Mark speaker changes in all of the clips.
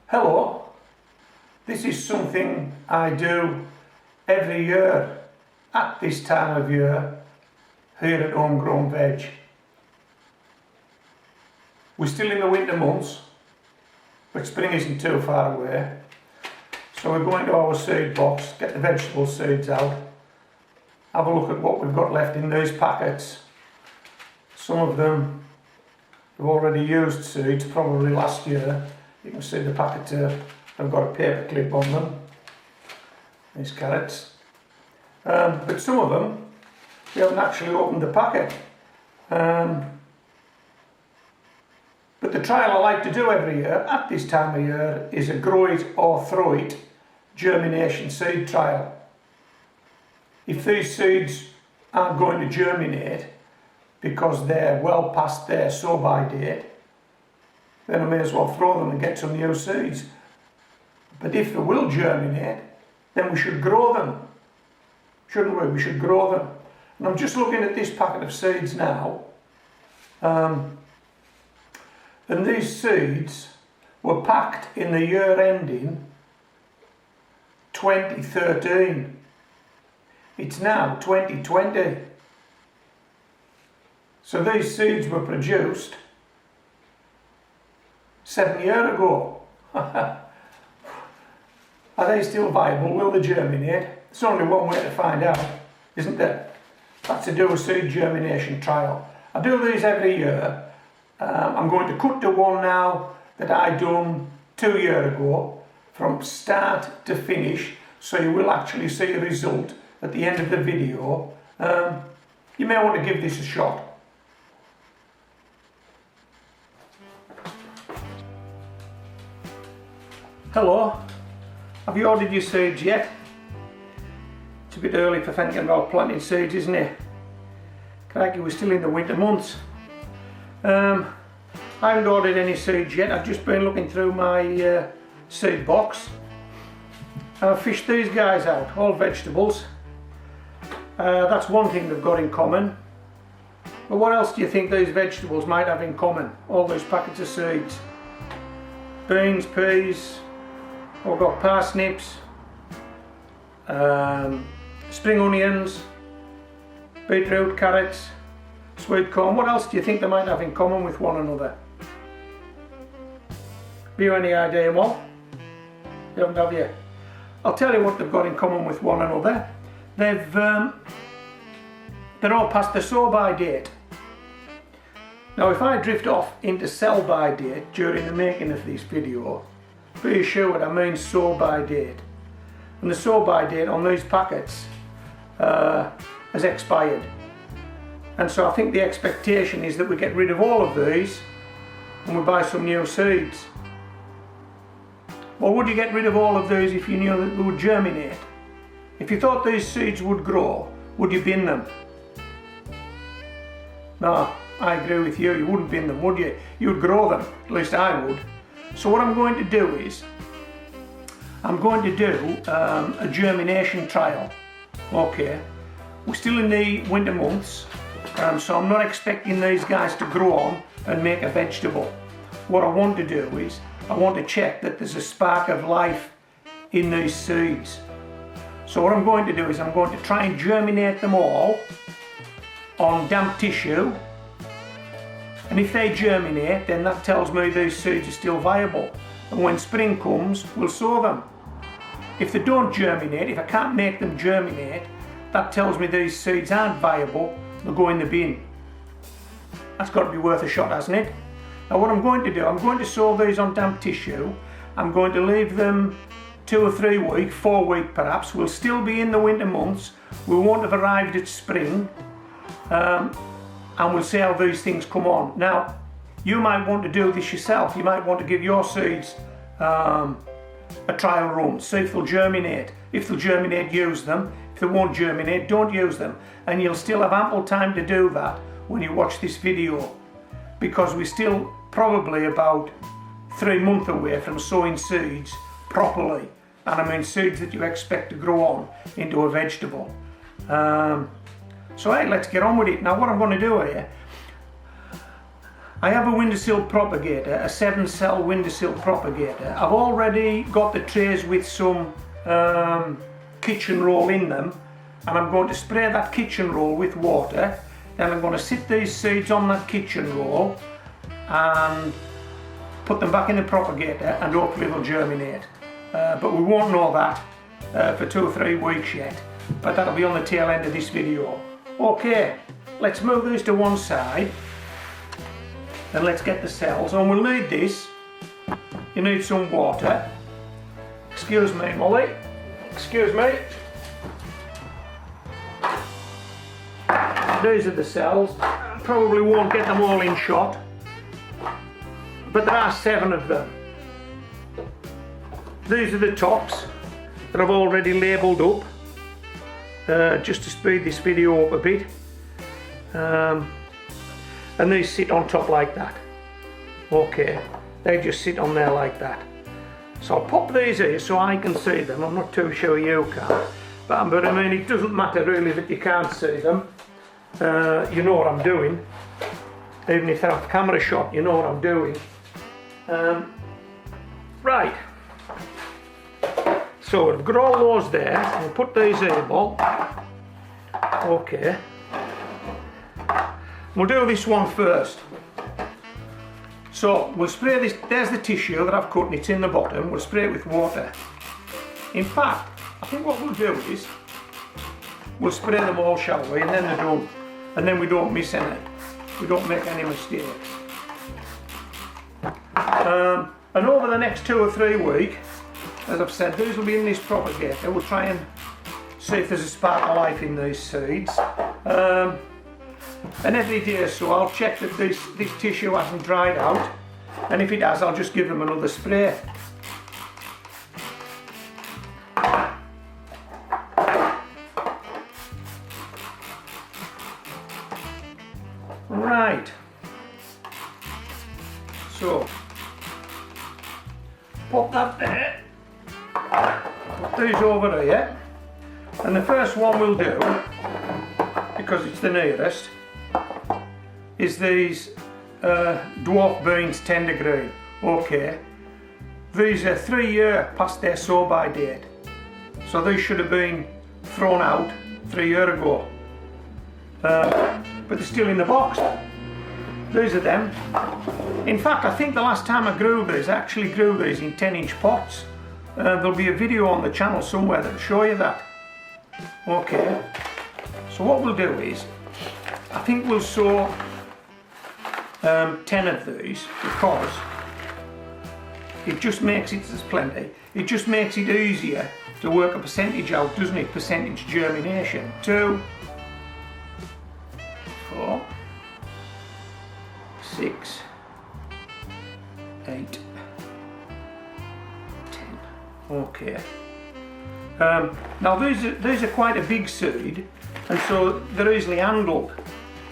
Speaker 1: Hello, this is something I do every year at this time of year here at Homegrown Veg. We're still in the winter months, but spring isn't too far away. So we're going to our seed box, get the vegetable seeds out, have a look at what we've got left in these packets. Some of them have already used seeds, probably last year. You can see the packet I've got a paper clip on them, these carrots. But some of them, we haven't actually opened the packet. But the trial I like to do every year, at this time of year, is a grow it or throw it germination seed trial. If these seeds aren't going to germinate because they're well past their sow-by date, then I may as well throw them and get some new seeds. But if they will germinate, then we should grow them, shouldn't we? We should grow them. And I'm just looking at this packet of seeds now, and these seeds were packed in the year ending 2013. It's now 2020. So these seeds were produced 7 years ago. Are they still viable? Will they germinate? There's only one way to find out, isn't there? That's to do a seed germination trial. I do these every year. I'm going to cut to one now that I done 2 years ago, from start to finish, so you will actually see a result at the end of the video. You may want to give this a shot. Hello, have you ordered your seeds yet? It's a bit early for thinking about planting seeds, isn't it? Crikey, we're still in the winter months. I haven't ordered any seeds yet. I've just been looking through my seed box. I've fished these guys out, all vegetables. That's one thing they've got in common. But what else do you think these vegetables might have in common? All those packets of seeds. Beans, peas, we've got parsnips, spring onions, beetroot, carrots, sweet corn. What else do you think they might have in common with one another? Have you any idea what? You haven't, have you? I'll tell you what they've got in common with one another. They're all past the sow-by date. Now if I drift off into sell-by date during the making of this video, be assured I mean sow-by date. And the sow-by date on these packets has expired. And so I think the expectation is that we get rid of all of these and we buy some new seeds. Well, would you get rid of all of these if you knew that they would germinate? If you thought these seeds would grow, would you bin them? No, I agree with you, you wouldn't bin them, would you? You'd grow them, at least I would. So what I'm going to do is, I'm going to do a germination trial. Okay, we're still in the winter months, so I'm not expecting these guys to grow on and make a vegetable. What I want to do is, I want to check that there's a spark of life in these seeds. So what I'm going to do is I'm going to try and germinate them all on damp tissue, and if they germinate, then that tells me these seeds are still viable, and when spring comes we'll sow them. If they don't germinate, if I can't make them germinate, that tells me these seeds aren't viable, they'll go in the bin. That's got to be worth a shot, hasn't it? Now what I'm going to do, I'm going to sow these on damp tissue. I'm going to leave them 2 or 3 weeks, 4 weeks perhaps. We'll still be in the winter months. We won't have arrived at spring. And we'll see how these things come on. Now, you might want to do this yourself. You might want to give your seeds a trial run, see if they'll germinate. If they'll germinate, use them. If they won't germinate, don't use them. And you'll still have ample time to do that when you watch this video, because we're still probably about 3 months away from sowing seeds properly. And I mean seeds that you expect to grow on into a vegetable. So hey, let's get on with it. Now what I'm going to do here, I have a windowsill propagator, a 7-cell windowsill propagator. I've already got the trays with some kitchen roll in them, and I'm going to spray that kitchen roll with water. Then I'm going to sit these seeds on that kitchen roll and put them back in the propagator, and hopefully they'll germinate. But we won't know that for 2 or 3 weeks yet, but that'll be on the tail end of this video. Okay, let's move these to one side and let's get the cells, and we'll need this. You need some water. Excuse me, Molly, excuse me. These are the cells. Probably won't get them all in shot, but there are 7 of them. These are the tops that I've already labelled up, just to speed this video up a bit. And these sit on top like that. Okay, they just sit on there like that. So I'll pop these here so I can see them. I'm not too sure you can, but I mean, it doesn't matter really that you can't see them. You know what I'm doing. Even if they're off camera shot, you know what I'm doing. Right. So I've got all those there. I'll put these here, Bob. Okay. We'll do this one first. So we'll spray this. There's the tissue that I've cut and it's in the bottom. We'll spray it with water. In fact, I think what we'll do is we'll spray them all, shall we, and then they're done. And then we don't miss any. We don't make any mistakes. And over the next 2 or 3 weeks, as I've said, these will be in this propagator. We'll try and see if there's a spark of life in these seeds. And every day or so I'll check that this tissue hasn't dried out, and if it has, I'll just give them another spray. Right, so pop that there, put these over here, and the first one we'll do, because it's the nearest, is these Dwa Beans tender green. Okay, these are 3 years past their sow by date, so these should have been thrown out 3 years ago, but they're still in the box. These are them. In fact, I think the last time I grew these, I actually grew these in 10-inch pots. There'll be a video on the channel somewhere that'll show you that. Okay, so what we'll do is, I think we'll sow 10 of these, because it just makes it, there's plenty, it just makes it easier to work a percentage out, doesn't it? Percentage germination. 2, 4, 6, 8, 10. Okay. Now these are quite a big seed, and so they're easily handled.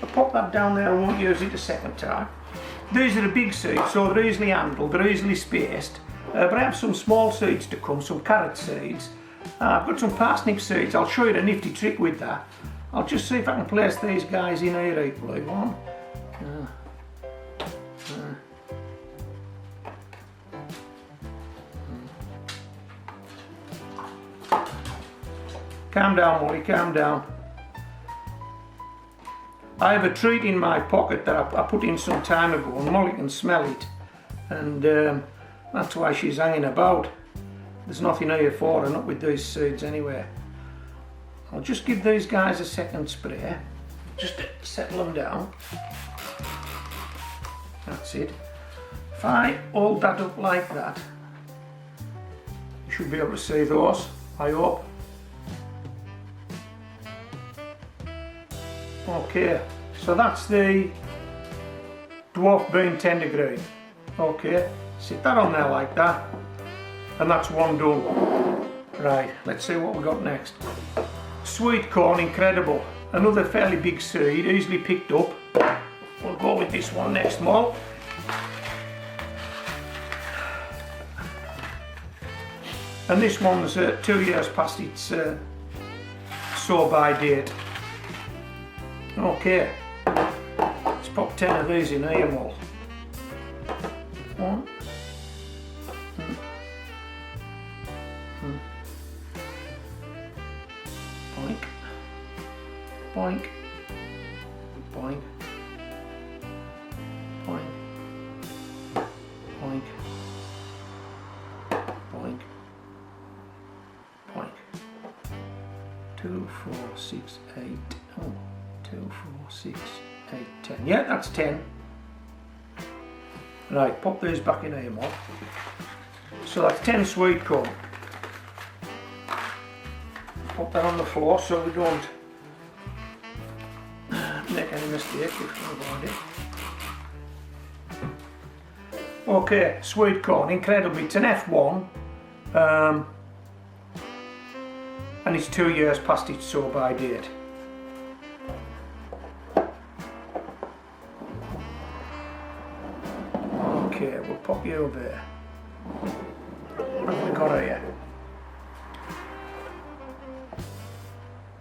Speaker 1: I'll pop that down there, I won't use it a second time. These are a big seed, so they're easily handled, they're easily spaced. But I have some small seeds to come, some carrot seeds. I've got some parsnip seeds. I'll show you a nifty trick with that. I'll just see if I can place these guys in here equally. 1, calm down, Molly, calm down. I have a treat in my pocket that I put in some time ago, and Molly can smell it, and that's why she's hanging about. There's nothing here for her, not with these seeds anyway. I'll just give these guys a second spray, just to settle them down. That's it. If I hold that up like that, you should be able to see those, I hope. Okay, so that's the Dwa Bean tender green. Okay, sit that on there like that, and that's one done. Right, let's see what we got next. Sweet corn, incredible. Another fairly big seed, easily picked up. We'll go with this one next, Mol. And this one's 2 years past its sow by date. Okay, let's pop 10 of these in here, Mol. One. Boink. Boink. Boink. Boink. Boink. Boink. Boink. 2, 4, 6, 8. Oh, 2, 4, 6, 8, 10. Yeah, that's 10. Right, pop these back in here, Mod. So that's 10 sweet corn. Pop that on the floor so we don't make any mistake if we can avoid it. Okay, sweet corn, incredible. It's an F1 and it's 2 years past its sow by date. Okay, we'll pop you over there. What have we got here?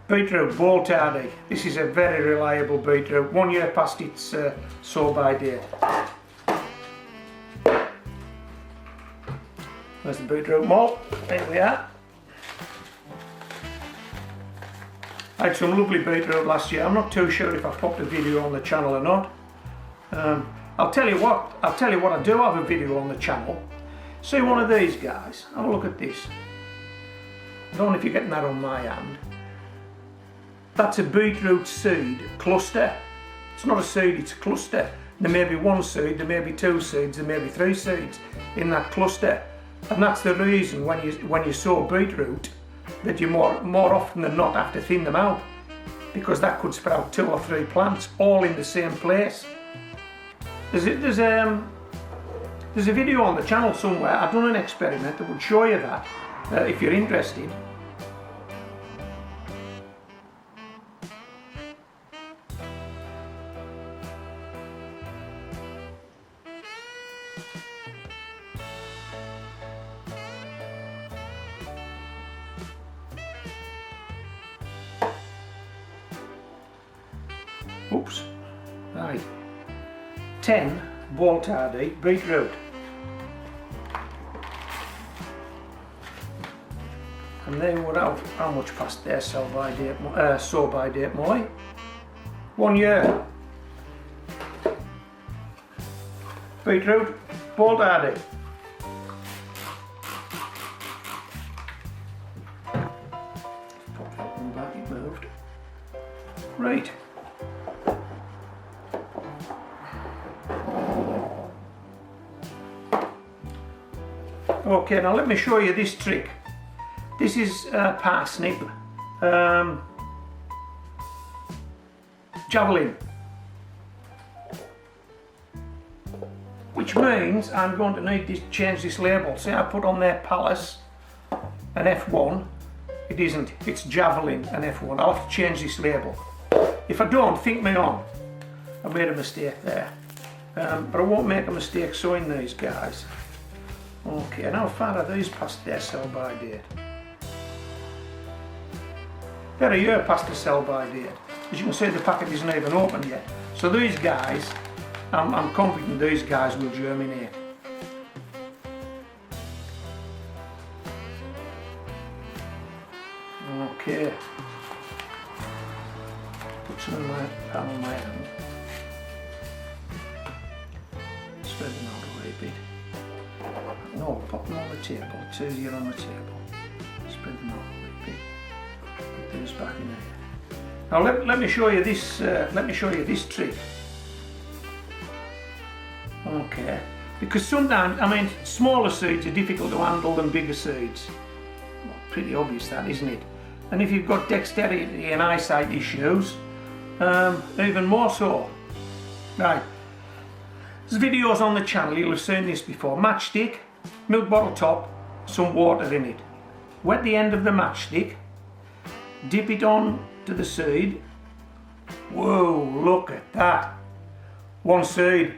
Speaker 1: Beetroot, Bolthardy. This is a very reliable beetroot. 1 year past its sow by date. There's the beetroot malt. There we are. I had some lovely beetroot last year. I'm not too sure if I popped a video on the channel or not. I'll tell you what, I do have a video on the channel. See one of these guys, have a look at this. I don't know if you're getting that on my hand. That's a beetroot seed cluster. It's not a seed, it's a cluster. There may be 1 seed, there may be 2 seeds, there may be 3 seeds in that cluster. And that's the reason when you sow beetroot that you more often than not have to thin them out, because that could sprout 2 or 3 plants all in the same place. There's a video on the channel somewhere. I've done an experiment that would show you that if you're interested. Oops. Right. 10 Bolthardy beetroot. And they would have how much past their sow by date, Molly? 1 year. Beetroot, Bolthardy. Pop that one back, it moved. Right. Okay, now let me show you this trick. This is Parsnip, Javalin, which means I'm going to need to change this label. See, I put on there Palace, an F1. It isn't, it's Javalin, an F1. I'll have to change this label. If I don't, think me on. I made a mistake there, but I won't make a mistake sowing these guys. Okay, and how far are these past their sell by date? They're a year past the sell by date. As you can see, the packet isn't even open yet. So these guys, I'm confident these guys will germinate. Okay. Put some in my palm of my hand. Spread them out a wee bit. No, pop them on the table. It's easier on the table. Spread them out a bit. Put those back in there. Now let me show you this. Let me show you this trick. Okay, because sometimes, I mean, smaller seeds are difficult to handle than bigger seeds. Well, pretty obvious that, isn't it? And if you've got dexterity and eyesight issues, even more so. Right. There's videos on the channel, you'll have seen this before. Matchstick, milk bottle top, some water in it. Wet the end of the matchstick, dip it on to the seed. Whoa, look at that. 1 seed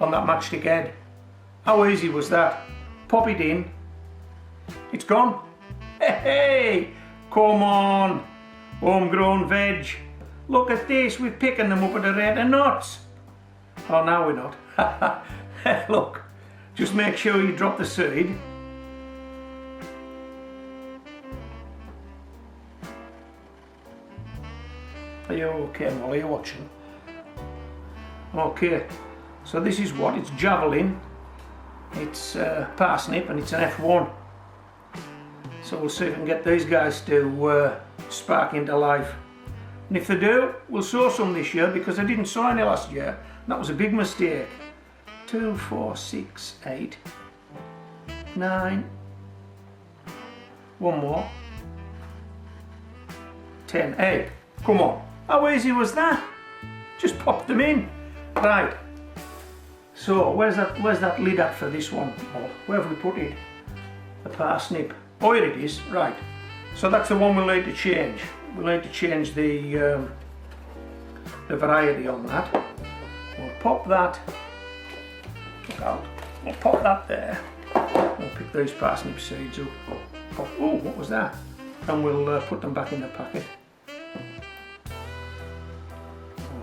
Speaker 1: on that matchstick head. How easy was that? Pop it in. It's gone. Hey, come on. Homegrown veg. Look at this, we're picking them up at the rate of knots. Oh, now we're not. Look, Just make sure you drop the seed. Are you okay, Molly? Are you watching? Okay, so this is what? It's Javalin, it's Parsnip, and it's an F1. So we'll see if we can get these guys to spark into life. And if they do, we'll sow some this year, because I didn't sow any last year. That was a big mistake. 2, 4, 6, 8, 9, one more, 10, 8. Come on, how easy was that? Just pop them in. Right, so where's that lid at for this one? Oh, where have we put it? The parsnip. Oh, here it is. Right, so that's the one we'll need to change. We'll need to change the variety on that. We'll pop that. Look out. We'll pop that there. We'll pick those parsnip seeds up. Pop. Oh, what was that? And we'll put them back in the packet.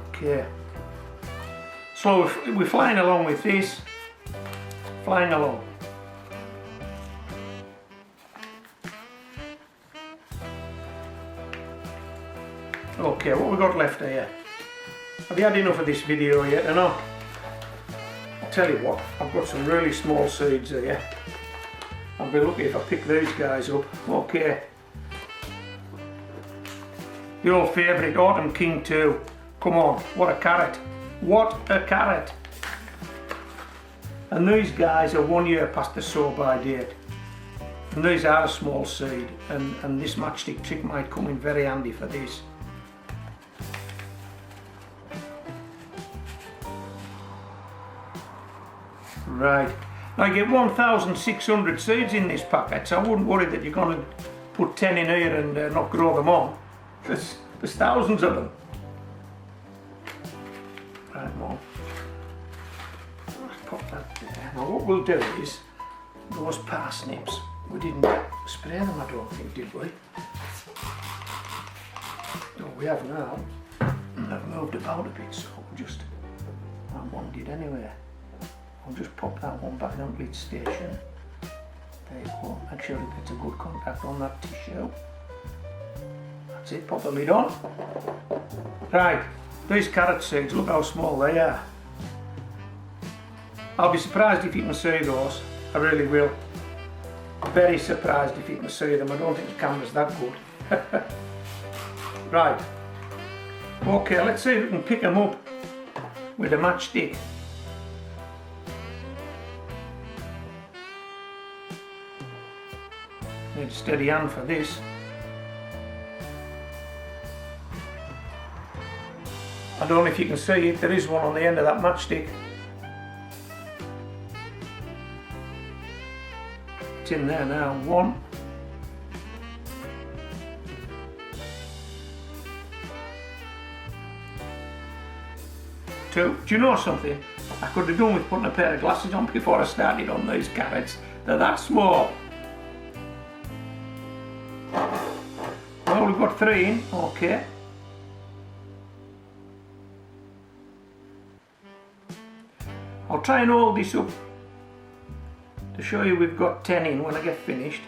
Speaker 1: Okay. So we're flying along with this. Flying along. Okay, what we got left here? Have you had enough of this video yet or not? I'll tell you what, I've got some really small seeds here. I'll be lucky if I pick these guys up. Okay. The old favourite, Autumn King 2. Come on, what a carrot. What a carrot. And these guys are 1 year past the sow by date. And these are a small seed, and this matchstick trick might come in very handy for this. Right, I get 1,600 seeds in this packet, so I wouldn't worry that you're going to put 10 in here and not grow them on. There's thousands of them. Right, Mom. Let's pop that there. Now what we'll do is, those parsnips, we didn't spray them, I don't think, did we? No, we have now. They've moved about a bit, so we'll just, that one did anyway. I'll just pop that one back onto its station. There you go, make sure it gets a good contact on that tissue. That's it, pop the lid on. Right, these carrot seeds, look how small they are. I'll be surprised if you can see those, I really will. Very surprised if you can see them, I don't think the camera's that good. Right, okay, let's see if we can pick them up with a matchstick. Need a steady hand for this. I don't know if you can see it, there is one on the end of that matchstick. It's in there now. 1. 2. Do you know something? I could have done with putting a pair of glasses on before I started on these carrots. They're that small. Well, we've got 3 in, okay. I'll try and hold this up to show you we've got 10 in when I get finished.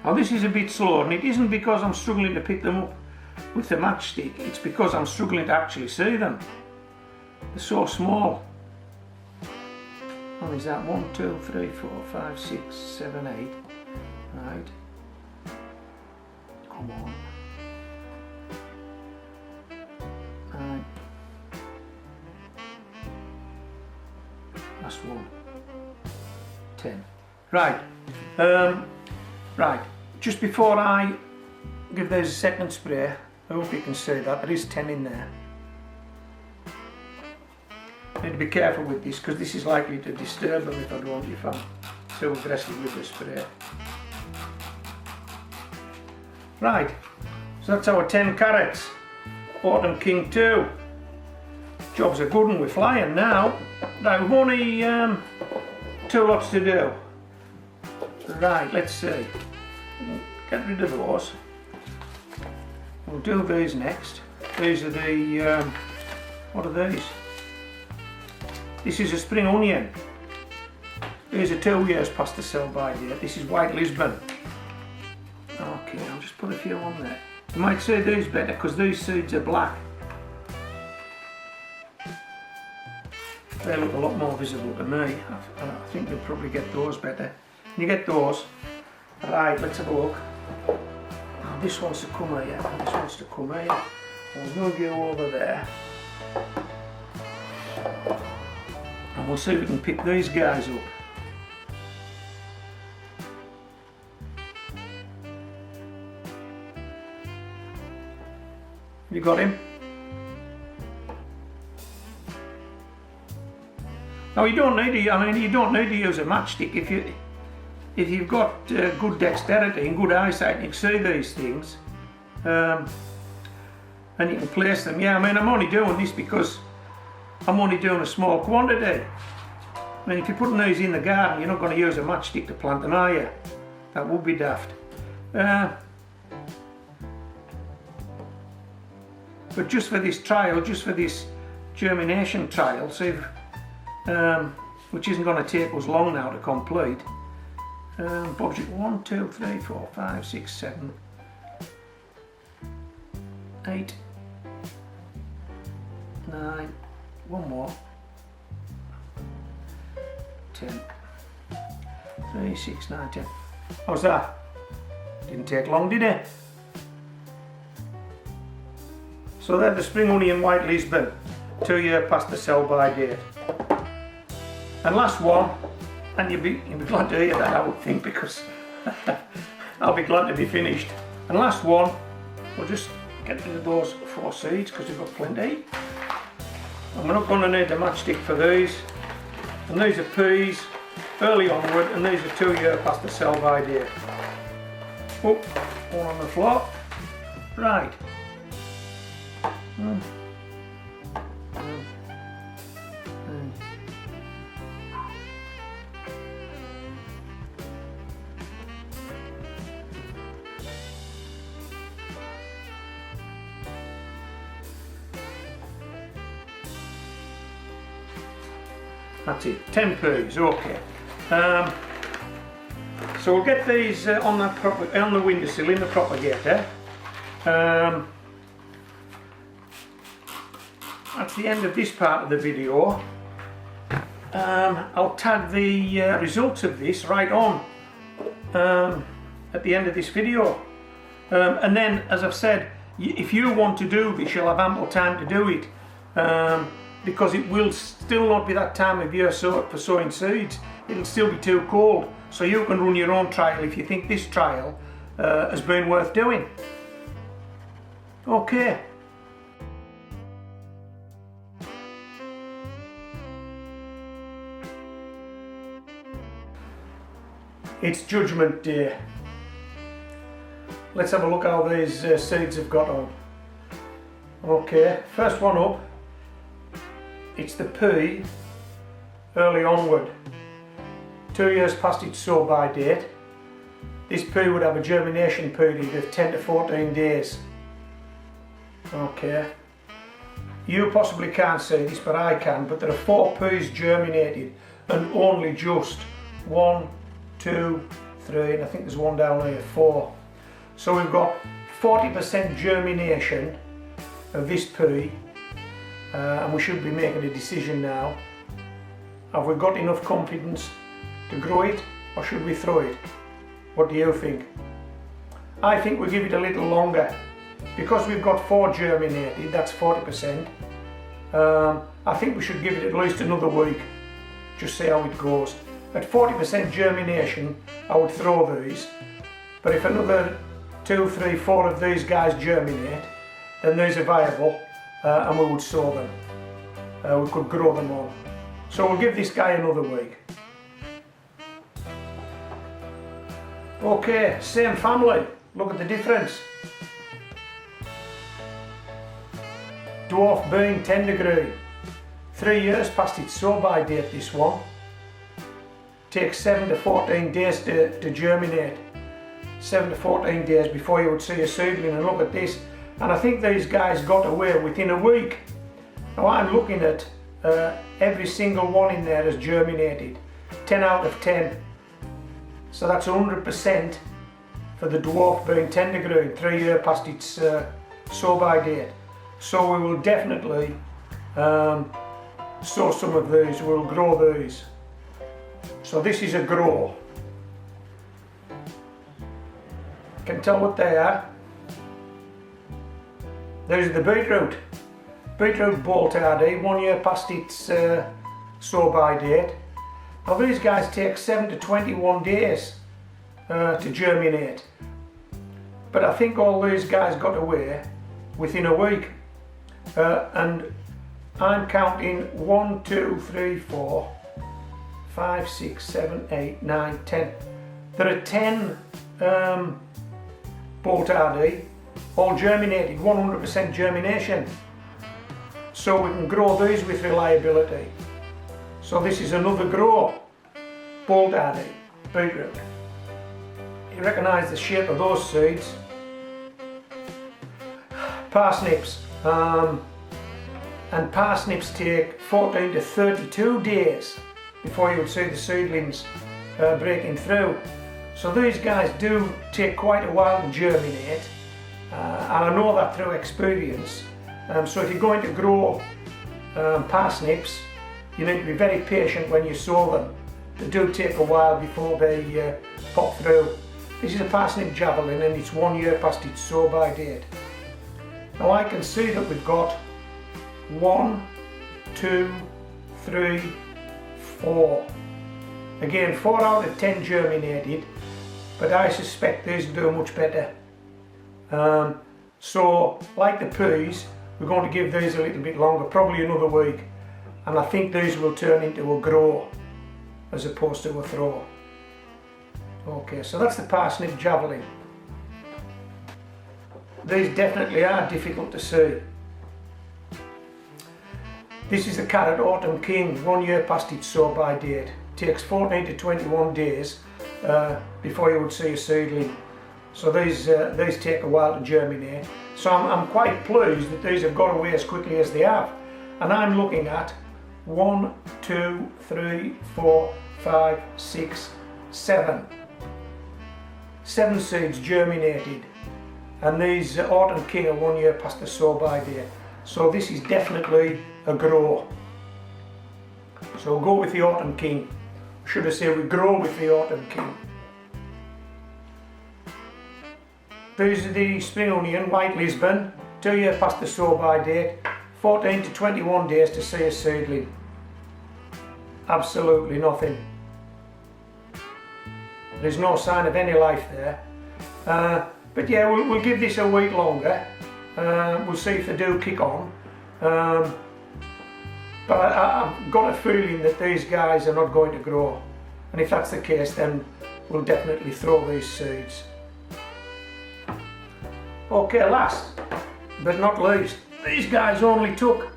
Speaker 1: Now this is a bit slow, and it isn't because I'm struggling to pick them up with the matchstick, it's because I'm struggling to actually see them. They're so small. Oh, is that 1, 2, 3, 4, 5, 6, 7, 8? Right. Come on. 9. Last one. 10. Right. Right. Just before I give those a second spray, I hope you can see that, there is 10 in there. I need to be careful with this because this is likely to disturb them if I'm too aggressive with the spray. Right, so that's our 10 carrots. Autumn King 2. Job's a good one, we're flying now. Right, we've only 2 lots to do. Right, let's see. Get rid of those. We'll do these next. These are the, what are these? This is a spring onion. These are 2 years past the sell-by date. This is white Lisbon. Okay, I'll just put a few on there. You might see these better because these seeds are black. They look a lot more visible to me. I think you'll probably get those better. Can you get those? Right, let's have a look. Oh, this wants to come here, this wants to come here. I'll move you over there. And we'll see if we can pick these guys up. You got him? Now you don't need to. You don't need to use a matchstick if you've got good dexterity and good eyesight. You can see these things, and you can place them. Yeah, I'm only doing this because I'm only doing a small quantity. If you're putting these in the garden, you're not going to use a matchstick to plant them, are you? That would be daft. But just for this trial, just for this germination trial, see if, which isn't going to take us long now to complete. Budget 1, 2, 3, 4, 5, 6, 7, 8, 9, one more, 10, 3, 6, 9, 10. How's that? Didn't take long, did it? So they're the spring onion white Lisbon, 2 years past the sell-by date. And last one, and you'll be glad to hear that, I would think, because I'll be glad to be finished. And last one, we'll just get rid of those 4 seeds because we've got plenty. And we're not going to need a matchstick for these. And these are peas, early onward, and these are 2 years past the sell-by date. Oh, one on the floor. Right. That's it, 10 peas, okay. So we'll get these on the windowsill in the propagator. That's the end of this part of the video. I'll tag the results of this right on at the end of this video. And then, as I've said, if you want to do this, you'll have ample time to do it. Because it will still not be that time of year for sowing seeds. It'll still be too cold. So you can run your own trial if you think this trial has been worth doing. Okay. It's Judgment Day. Let's have a look how these seeds have got on. Okay, first one up. It's the pea, early onward. 2 years past its sow-by date. This pea would have a germination period of 10 to 14 days. Okay. You possibly can't see this, but I can. But there are 4 peas germinated, and only just 1, 2, 3, and I think there's one down here, 4. So we've got 40% germination of this pea. And we should be making a decision now. Have we got enough confidence to grow it, or should we throw it? What do you think? I think we'll give it a little longer. Because we've got 4 germinated, that's 40%. I think we should give it at least another week. Just see how it goes. At 40% germination, I would throw these. But if another 2, 3, 4 of these guys germinate, then these are viable. And we would sow them. We could grow them on. So we'll give this guy another week. Okay, same family. Look at the difference. Dwa Bean 10 degree. 3 years past its sow-by date, this one. takes 7 to 14 days to germinate. 7 to 14 days before you would see a seedling, and look at this. And I think these guys got away within a week. Now I'm looking at every single one in there has germinated. 10 out of 10. So that's 100% for the dwarf bean tender green, 3 years past its sow by date. So we will definitely sow some of these, we'll grow these. So this is a grow. Can tell what they are. There's the beetroot. Beetroot Bolthardy, 1 year past its sow by date. Now these guys take 7 to 21 days to germinate. But I think all these guys got away within a week. And I'm counting 1, 2, 3, 4, 5, 6, 7, 8, 9, 10. There are 10 Bolthardy, all germinated, 100% germination. So we can grow these with reliability. So this is another grow, Bolthardy, beetroot. You recognise the shape of those seeds. Parsnips, and parsnips take 14 to 32 days before you would see the seedlings breaking through. So these guys do take quite a while to germinate, and I know that through experience. So if you're going to grow parsnips, you need to be very patient when you sow them. They do take a while before they pop through. This is a parsnip Javalin, and it's 1 year past its sow by date. Now I can see that we've got 1, 2, 3, 4. Again, 4 out of 10 germinated, but I suspect these will do much better. So, like the peas, we're going to give these a little bit longer, probably another week, and I think these will turn into a grow as opposed to a throw. Okay, so that's the parsnip Javalin. These definitely are difficult to see. This is the carrot Autumn King, 1 year past its sow by date. Takes 14 to 21 days before you would see a seedling. So these take a while to germinate. So I'm quite pleased that these have got away as quickly as they have. And I'm looking at 1, 2, 3, 4, 5, 6, 7. 7 seeds germinated. And these Autumn King are 1 year past the sow by date. So this is definitely a grow. So we'll go with the Autumn King. Should I say we grow with the Autumn King. These are the spring onion, white Lisbon, 2 year past the sow by date, 14 to 21 days to see a seedling. Absolutely nothing. There's no sign of any life there. But yeah, we'll give this a week longer. We'll see if they do kick on. But I've got a feeling that these guys are not going to grow. And if that's the case, then we'll definitely throw these seeds. Okay, last but not least, these guys only took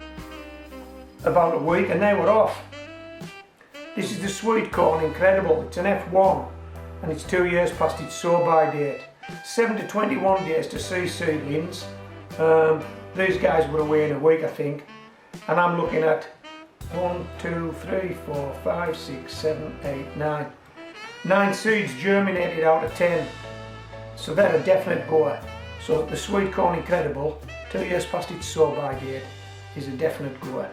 Speaker 1: about a week and they were off. This is the sweet corn, incredible. It's an F1 and it's 2 years past its sow by date. 7 to 21 days to see seedlings. These guys were away in a week, I think, and I'm looking at 1, 2, 3, 4, 5, 6, 7, 8, 9. 9 seeds germinated out of 10. So they're a definite goer. So the sweet corn, incredible, 2 years past its sow by date, is a definite goer.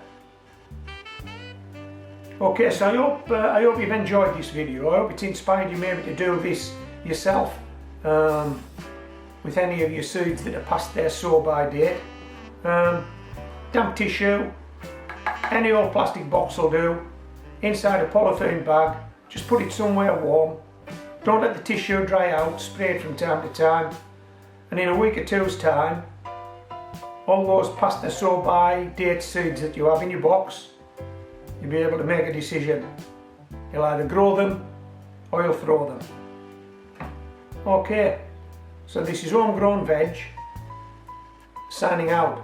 Speaker 1: Okay, so I hope you've enjoyed this video. I hope it's inspired you maybe to do this yourself with any of your seeds that are past their sow by date. Damp tissue, any old plastic box will do, inside a polythene bag. Just put it somewhere warm. Don't let the tissue dry out, spray it from time to time, and in a week or two's time, all those past the sow by date seeds that you have in your box, you'll be able to make a decision. You'll either grow them or you'll throw them. Okay, so this is Homegrown Veg signing out.